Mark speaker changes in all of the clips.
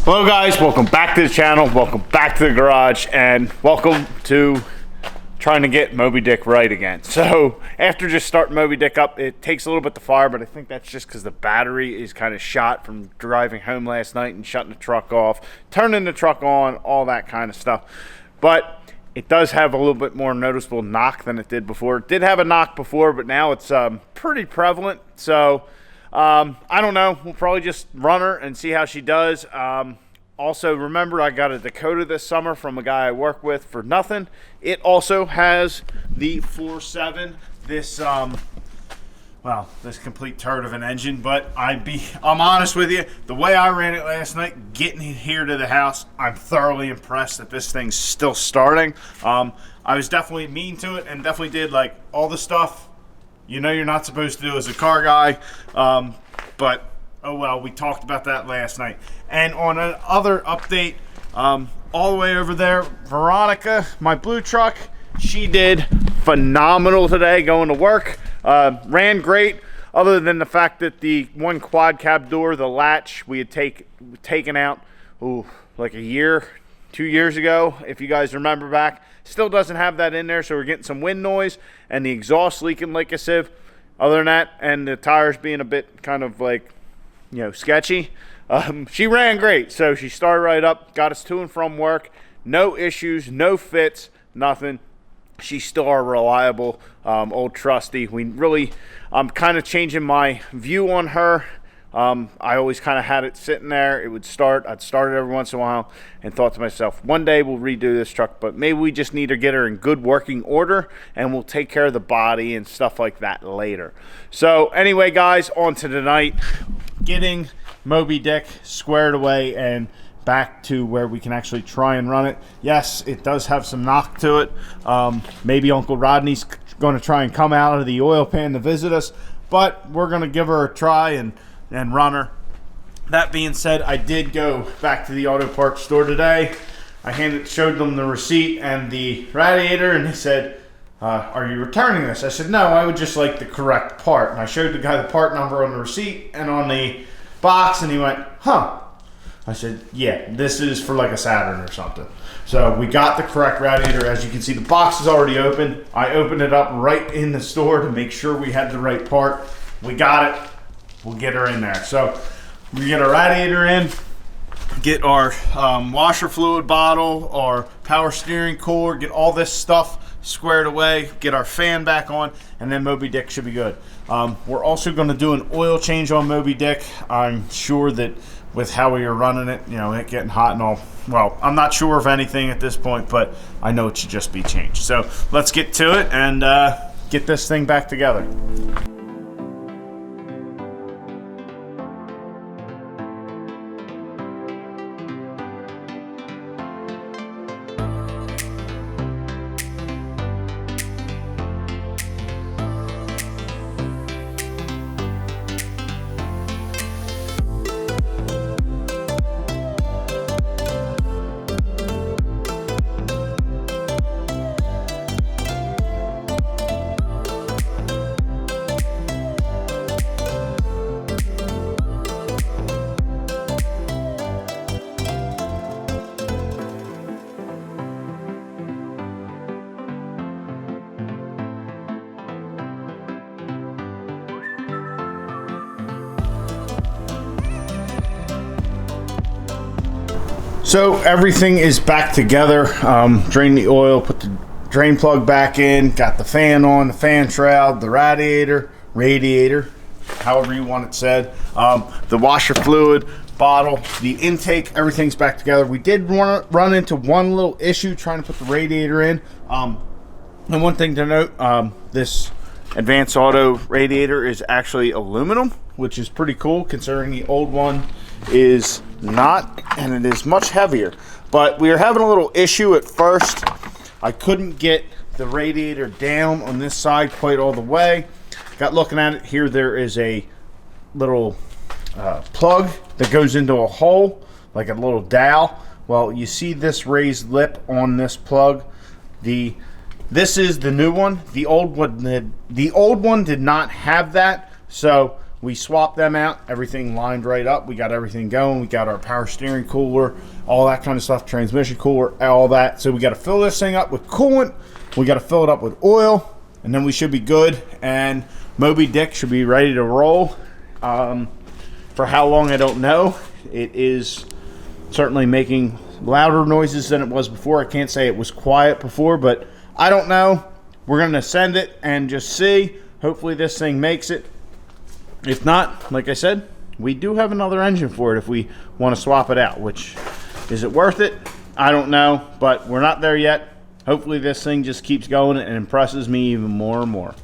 Speaker 1: Hello guys, welcome back to the channel, welcome back to the garage, and welcome to trying to get Moby Dick right again. So after just starting Moby Dick up, it takes a little bit to fire, but I think that's just because the battery is kind of shot from driving home last night and shutting the truck off, turning the truck on, all that kind of stuff. But it does have a little bit more noticeable knock than it did before. It did have a knock before, but now it's pretty prevalent. So I don't know, we'll probably just run her and see how she does. Also, remember, I got a Dakota this summer from a guy I work with for nothing. It also has the 4.7, this well, this complete turd of an engine, but I'm honest with you, the way I ran it last night, getting it here to the house, I'm thoroughly impressed that this thing's still starting. I was definitely mean to it and definitely did like all the stuff you know you're not supposed to do as a car guy, but oh well, we talked about that last night. And on another update, all the way over there, Veronica, my blue truck, she did phenomenal today going to work. Ran great, other than the fact that the one quad cab door, the latch, we had taken out like a year, 2 years ago, if you guys remember back. Still doesn't have that in there, so we're getting some wind noise and the exhaust leaking like a sieve. Other than that, and the tires being a bit kind of like, you know, sketchy. She ran great, so she started right up, got us to and from work. No issues, no fits, nothing. She's still our reliable old trusty. I'm kind of changing my view on her. I always kind of had it sitting there. It would start. I'd start it every once in a while and thought to myself, one day we'll redo this truck, but maybe we just need to get her in good working order and we'll take care of the body and stuff like that later. So anyway, guys, on to tonight. Getting Moby Dick squared away and back to where we can actually try and run it. Yes, it does have some knock to it. Maybe Uncle Rodney's going to try and come out of the oil pan to visit us, but we're going to give her a try and run her. That being said, I did go back to the auto parts store today. I showed them the receipt and the radiator, and they said, are you returning this? I said, no, I would just like the correct part. And I showed the guy the part number on the receipt and on the box, and he went, huh. I said, yeah, this is for like a Saturn or something. So we got the correct radiator. As you can see, the box is already open. I opened it up right in the store to make sure we had the right part. We got it. We'll get her in there. So we get our radiator in, get our washer fluid bottle, our power steering cord, get all this stuff squared away, get our fan back on, and then Moby Dick should be good. We're also going to do an oil change on Moby Dick. I'm sure that with how we are running it, you know, it getting hot and all, well, I'm not sure of anything at this point, but I know it should just be changed. So let's get to it and get this thing back together. So everything is back together. Drained the oil, put the drain plug back in, got the fan on, the fan shroud, the radiator, however you want it said, the washer fluid bottle, the intake, everything's back together. We did run into one little issue trying to put the radiator in. And one thing to note, this Advanced Auto radiator is actually aluminum, which is pretty cool considering the old one is not, and it is much heavier. But we were having a little issue at first. I couldn't get the radiator down on this side quite all the way. Got looking at it here, there is a little plug that goes into a hole, like a little dowel. Well, you see this raised lip on this plug. This is the new one. The old one did not have that, so we swapped them out. Everything lined right up. We got everything going. We got our power steering cooler, all that kind of stuff, transmission cooler, all that. So we got to fill this thing up with coolant. We got to fill it up with oil, and then we should be good. And Moby Dick should be ready to roll. For how long, I don't know. It is certainly making louder noises than it was before. I can't say it was quiet before, but I don't know. We're going to send it and just see. Hopefully this thing makes it. If not, like I said, we do have another engine for it if we want to swap it out, which, is it worth it? I don't know, but we're not there yet. Hopefully this thing just keeps going and impresses me even more and more.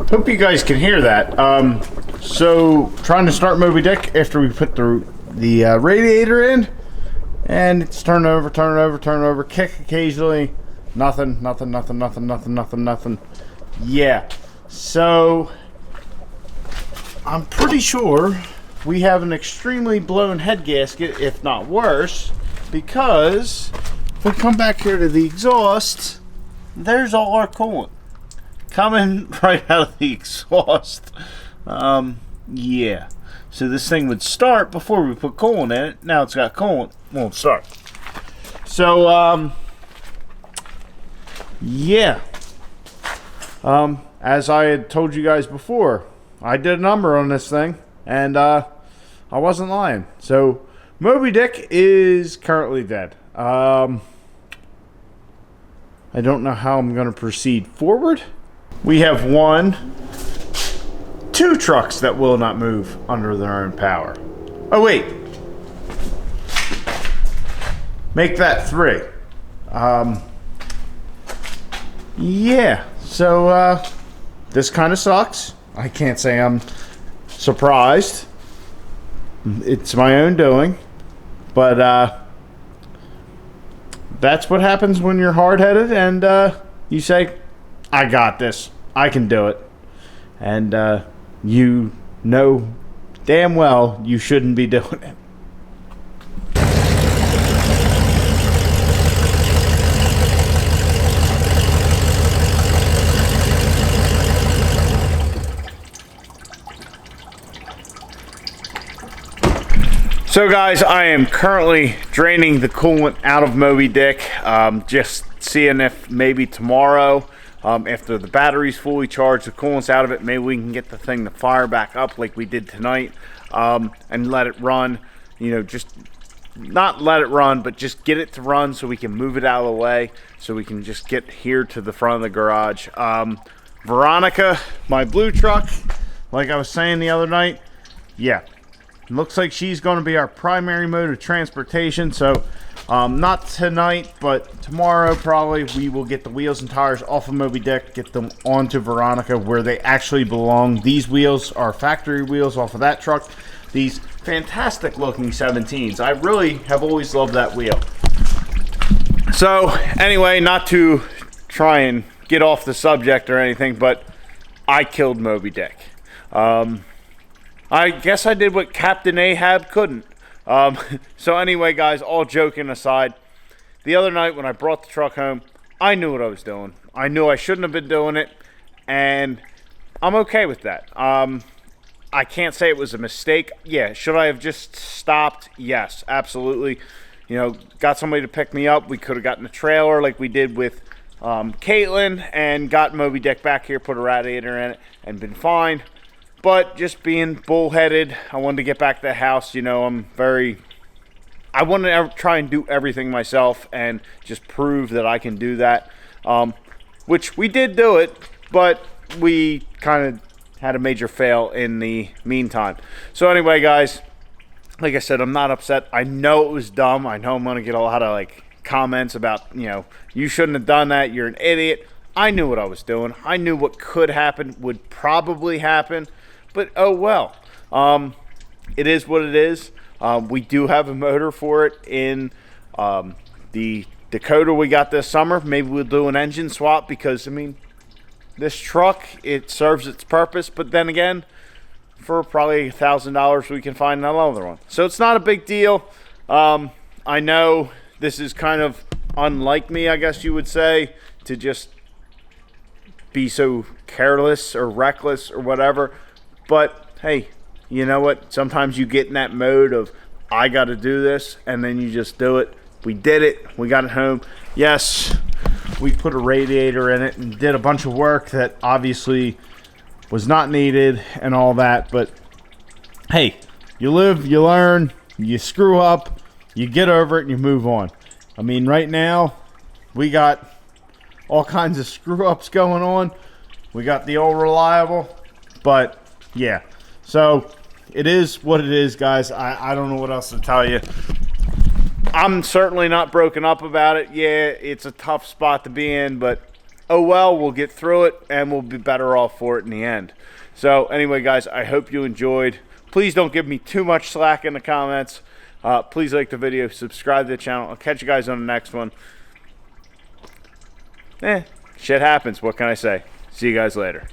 Speaker 1: Hope you guys can hear that. So trying to start Moby Dick after we put the radiator in, and it's turn over, kick occasionally, nothing. Yeah, so I'm pretty sure we have an extremely blown head gasket, if not worse, because if we come back here to the exhaust, there's all our coolant coming right out of the exhaust. Yeah, so this thing would start before we put coolant in it. Now it's got coolant, won't start. So yeah, as I had told you guys before, I did a number on this thing, and I wasn't lying. So Moby Dick is currently dead. I don't know how I'm going to proceed forward. We have two trucks that will not move under their own power. Oh wait, make that 3. Yeah, so this kind of sucks. I can't say I'm surprised. It's my own doing, but that's what happens when you're hard-headed and you say, I got this, I can do it, and you know damn well you shouldn't be doing it. So guys, I am currently draining the coolant out of Moby Dick, just seeing if maybe tomorrow, after the battery's fully charged, the coolant's out of it, maybe we can get the thing to fire back up like we did tonight, and let it run, you know, just not let it run, but just get it to run so we can move it out of the way, so we can just get here to the front of the garage. Veronica, my blue truck, like I was saying the other night, yeah, looks like she's going to be our primary mode of transportation. So not tonight, but tomorrow probably we will get the wheels and tires off of Moby Dick, get them onto Veronica where they actually belong. These wheels are factory wheels off of that truck. These fantastic looking 17s. I really have always loved that wheel. So anyway, not to try and get off the subject or anything, but I killed Moby Dick. I guess I did what Captain Ahab couldn't. So anyway, guys, all joking aside, the other night when I brought the truck home, I knew what I was doing. I knew I shouldn't have been doing it, and I'm okay with that. I can't say it was a mistake. Yeah, should I have just stopped? Yes, absolutely. You know, got somebody to pick me up. We could have gotten a trailer like we did with Caitlin and got Moby Dick back here, put a radiator in it, and been fine. But just being bullheaded, I wanted to get back to the house. You know, I want to try and do everything myself and just prove that I can do that. Which we did do it, but we kind of had a major fail in the meantime. So anyway, guys, like I said, I'm not upset. I know it was dumb. I know I'm going to get a lot of like comments about, you know, you shouldn't have done that. You're an idiot. I knew what I was doing. I knew what could happen, would probably happen. But oh well, it is what it is. We do have a motor for it in the Dakota we got this summer. Maybe we'll do an engine swap because, I mean, this truck, it serves its purpose. But then again, for probably $1,000, we can find another one. So it's not a big deal. I know this is kind of unlike me, I guess you would say, to just be so careless or reckless or whatever. But hey, you know what? Sometimes you get in that mode of, I got to do this, and then you just do it. We did it. We got it home. Yes, we put a radiator in it and did a bunch of work that obviously was not needed and all that. But hey, you live, you learn, you screw up, you get over it, and you move on. I mean, right now, we got all kinds of screw ups going on. We got the old reliable, but yeah, so it is what it is, guys. I don't know what else to tell you. I'm certainly not broken up about it. Yeah, it's a tough spot to be in, but oh well, we'll get through it, and we'll be better off for it in the end. So anyway, guys, I hope you enjoyed. Please don't give me too much slack in the comments. Please like the video, subscribe to the channel. I'll catch you guys on the next one. Shit happens. What can I say? See you guys later.